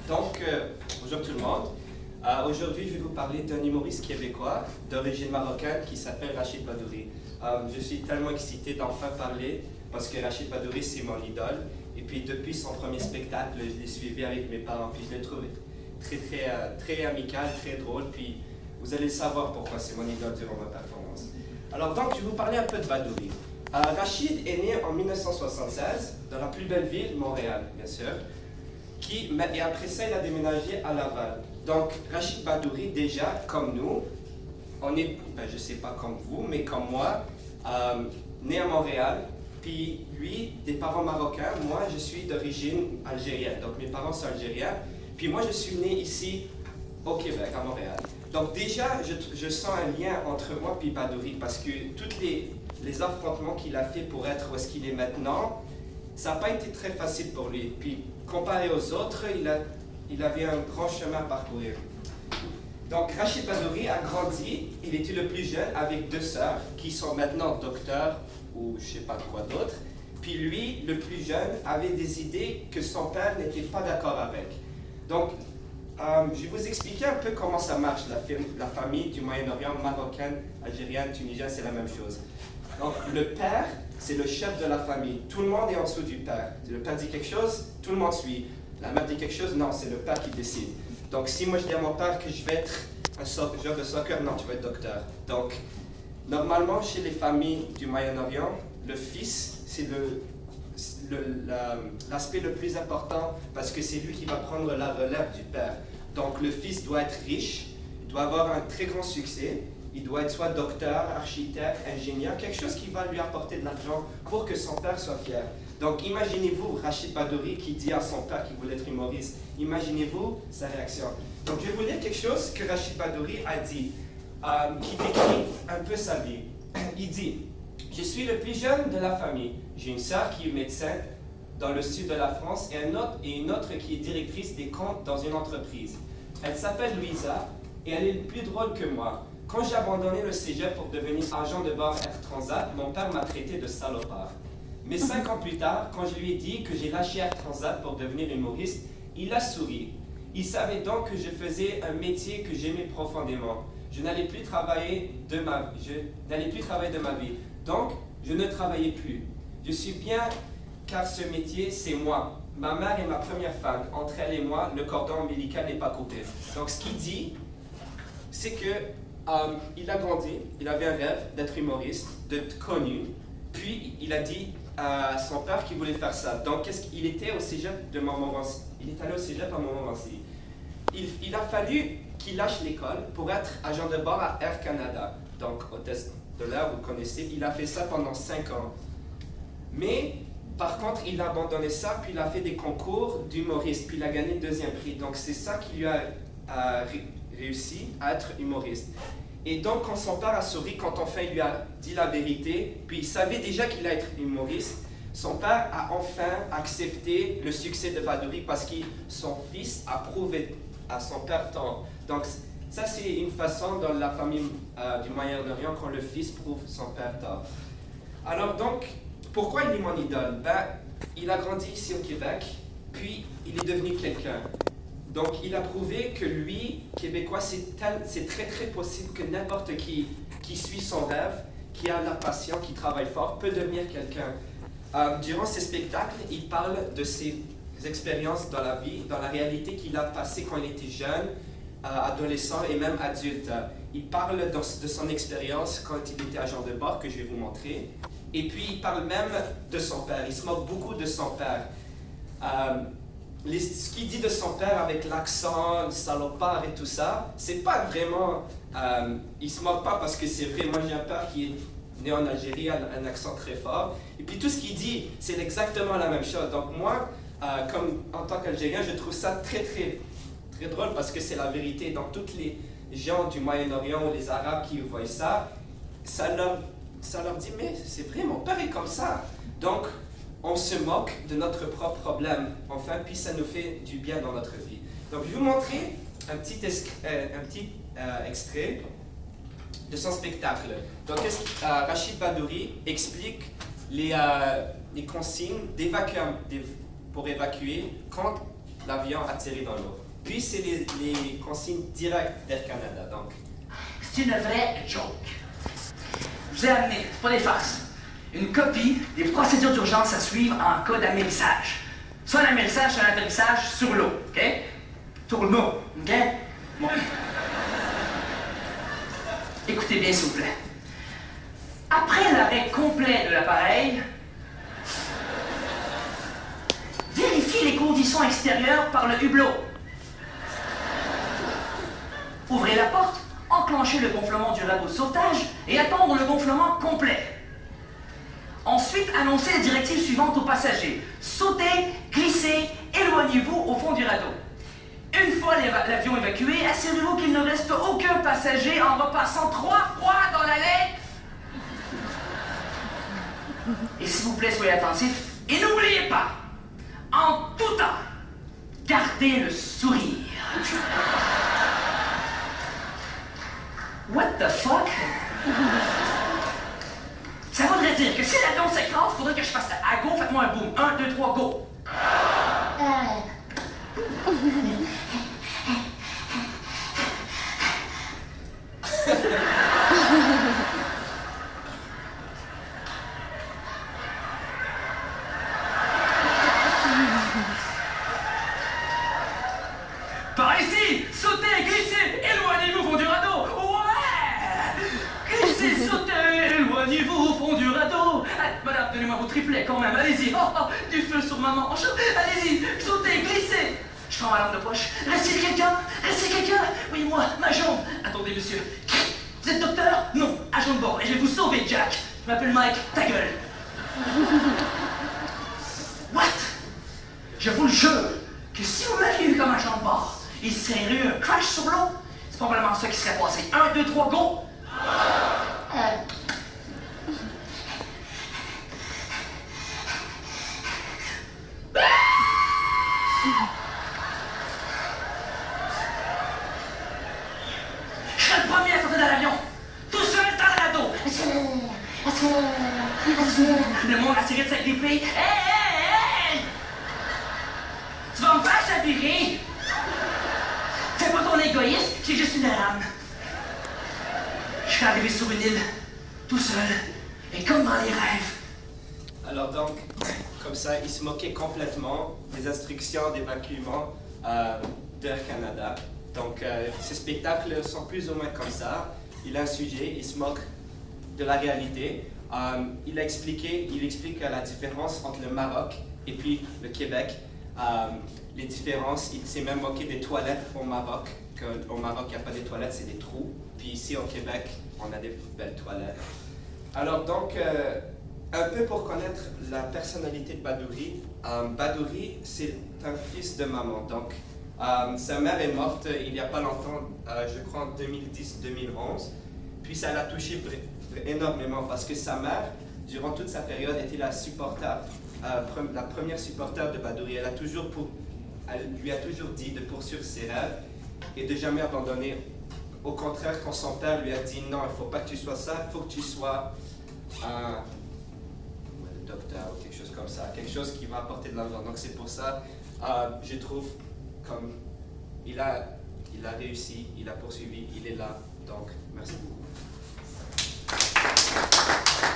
Bonjour tout le monde. Aujourd'hui, je vais vous parler d'un humoriste québécois d'origine marocaine qui s'appelle Rachid Badouri. Je suis tellement excité d'enfin parler parce que Rachid Badouri, c'est mon idole. Et puis, depuis son premier spectacle, je l'ai suivi avec mes parents. Puis, je l'ai trouvé très amical, très drôle. Puis, vous allez savoir pourquoi c'est mon idole durant ma performance. Alors, donc, je vais vous parler un peu de Badouri. Rachid est né en 1976 dans la plus belle ville, Montréal, bien sûr. Et après ça, il a déménagé à Laval. Donc, Rachid Badouri, déjà, comme nous, on est, je ne sais pas comme vous, mais comme moi, né à Montréal. Puis lui, des parents marocains, moi, je suis d'origine algérienne. Donc, mes parents sont algériens. Puis moi, je suis né ici, au Québec, à Montréal. Donc déjà, je sens un lien entre moi et Badouri parce que tous les affrontements qu'il a fait pour être où est-ce qu'il est maintenant, ça n'a pas été très facile pour lui. Puis, comparé aux autres, il avait un grand chemin à parcourir. Donc, Rachid Badouri a grandi, il était le plus jeune avec deux sœurs qui sont maintenant docteurs ou je ne sais pas quoi d'autre. Puis lui, le plus jeune, avait des idées que son père n'était pas d'accord avec. Donc, je vais vous expliquer un peu comment ça marche, la famille du Moyen-Orient, marocaine, algérienne, tunisienne, c'est la même chose. Donc, le père, c'est le chef de la famille. Tout le monde est en dessous du père. Si le père dit quelque chose, tout le monde suit. La mère dit quelque chose, non, c'est le père qui décide. Donc, si moi je dis à mon père que je vais être un joueur de soccer, non, tu vas être docteur. Donc, normalement, chez les familles du Moyen-Orient, le fils, c'est l'aspect le plus important parce que c'est lui qui va prendre la relève du père. Donc, le fils doit être riche, il doit avoir un très grand succès. Il doit être soit docteur, architecte, ingénieur, quelque chose qui va lui apporter de l'argent pour que son père soit fier. Donc imaginez-vous Rachid Badouri qui dit à son père qu'il voulait être humoriste. Imaginez-vous sa réaction. Donc je vais vous lire quelque chose que Rachid Badouri a dit, qui décrit un peu sa vie. Il dit « Je suis le plus jeune de la famille. J'ai une sœur qui est médecin dans le sud de la France et une autre qui est directrice des comptes dans une entreprise. Elle s'appelle Louisa et elle est plus drôle que moi. Quand j'ai abandonné le cégep pour devenir agent de bord Air Transat, mon père m'a traité de salopard. Mais 5 ans plus tard, quand je lui ai dit que j'ai lâché Air Transat pour devenir humoriste, il a souri. Il savait donc que je faisais un métier que j'aimais profondément. Je n'allais plus travailler de ma vie. Donc, je ne travaillais plus. Je suis bien car ce métier, c'est moi. Ma mère est ma première femme. Entre elle et moi, le cordon ombilical n'est pas coupé. Donc, ce qu'il dit, c'est que il a grandi, il avait un rêve d'être humoriste, d'être connu, puis il a dit à son père qu'il voulait faire ça. Donc, il était au cégep de Montmorency. Il est allé au cégep à Montmorency. Il a fallu qu'il lâche l'école pour être agent de bord à Air Canada. Donc, hôtesse de l'air, vous connaissez, il a fait ça pendant 5 ans. Mais, par contre, il a abandonné ça, puis il a fait des concours d'humoriste, puis il a gagné le 2e prix. Donc, c'est ça qui lui a réussi à être humoriste. Et donc, quand son père a souri, quand enfin il lui a dit la vérité, puis il savait déjà qu'il allait être humoriste, son père a enfin accepté le succès de Badouri parce que son fils a prouvé à son père tant. Donc, ça, c'est une façon dans la famille du Moyen-Orient quand le fils prouve son père tant. Alors, donc, pourquoi il est mon idole? Il a grandi ici au Québec, puis il est devenu quelqu'un. Donc, il a prouvé que lui, Québécois, c'est très possible que n'importe qui suit son rêve, qui a la passion, qui travaille fort, peut devenir quelqu'un. Durant ses spectacles, il parle de ses expériences dans la vie, dans la réalité qu'il a passée quand il était jeune, adolescent et même adulte. Il parle de son expérience quand il était agent de bord, que je vais vous montrer. Et puis, il parle même de son père. Il se moque beaucoup de son père. Ce qu'il dit de son père avec l'accent, le salopard et tout ça, c'est pas vraiment... il se moque pas parce que c'est vrai, moi j'ai un père qui est né en Algérie, un accent très fort. Et puis tout ce qu'il dit, c'est exactement la même chose. Donc moi, comme en tant qu'Algérien, je trouve ça très drôle parce que c'est la vérité. Donc tous les gens du Moyen-Orient ou les Arabes qui voient ça, ça leur dit, mais c'est vrai, mon père est comme ça. Donc, on se moque de notre propre problème, enfin, puis ça nous fait du bien dans notre vie. Donc, je vais vous montrer un petit extrait de son spectacle. Donc, Rachid Badouri explique les consignes pour évacuer quand l'avion atterrit dans l'eau. Puis c'est les consignes directes d'Air Canada. Donc, c'est une vraie joke. Je vous ai amené, c'est pas des farces, une copie des procédures d'urgence à suivre en cas d'amérissage. Ça, un amérissage, c'est un atterrissage sur l'eau, OK? Sur l'eau, OK? Bon. Écoutez bien, s'il vous plaît. Après l'arrêt complet de l'appareil, vérifiez les conditions extérieures par le hublot. Ouvrez la porte, enclenchez le gonflement du radeau de sauvetage et attendre le gonflement complet. Ensuite, annoncez les directives suivantes aux passagers. Sautez, glissez, éloignez-vous au fond du radeau. Une fois l'avion évacué, assurez-vous qu'il ne reste aucun passager en repassant 3 fois dans l'allée. Et s'il vous plaît, soyez attentifs. Et n'oubliez pas, en tout temps, gardez le sourire. What the fuck? Ça voudrait dire que si l'avion s'écrase, il faudrait que je fasse à go, faites-moi un boom. 1, 2, 3, go. Par ici, sautez, glissez, éloignez-vous au fond du radeau. Ouais! Glissez, sautez, éloignez-vous au fond du radeau. Allez, madame, donnez-moi vos triplets quand même, allez-y. Oh, oh, du feu sur ma manche. Allez-y, sautez, glissez. Je prends ma lampe de poche. Restez quelqu'un? Restez quelqu'un? Oui, moi, ma jambe. Attendez, monsieur. Vous êtes docteur? Non, agent de bord. Et je vais vous sauver, Jack. Je m'appelle Mike, ta gueule. What? Je vous le jure que si vous m'aviez eu comme agent de bord, il serait eu un crash sur l'eau. C'est probablement ça qui serait passé. 1, 2, 3, go! Je serai le premier à sortir de l'avion. Tout seul dans le radeau. Le monde a tiré de sa grippée. Hey! Tu vas me faire chavirer. Fais pas ton égoïste, c'est juste une lame. Je suis arrivé sur une île, tout seul, et comme dans les rêves. alors donc, comme ça, il se moquait complètement des instructions d'évacuement d'Air Canada. Donc, ces spectacles sont plus ou moins comme ça. Il a un sujet, il se moque de la réalité. Il explique la différence entre le Maroc et puis le Québec. Les différences, il s'est même moqué des toilettes au Maroc, qu'au Maroc, il n'y a pas des toilettes, c'est des trous. Puis ici, au Québec, on a des belles toilettes. Alors donc, un peu pour connaître la personnalité de Badouri. Badouri, c'est un fils de maman. Donc, sa mère est morte il n'y a pas longtemps, je crois en 2010-2011. Puis ça l'a touché énormément parce que sa mère, durant toute sa période, était la première supporter de Badouri. Elle lui a toujours dit de poursuivre ses rêves et de jamais abandonner. Au contraire, quand son père lui a dit non, il ne faut pas que tu sois ça, il faut que tu sois un docteur ou quelque chose comme ça, quelque chose qui va apporter de l'argent. Donc c'est pour ça, je trouve, comme il a réussi, il a poursuivi, il est là. Donc merci beaucoup.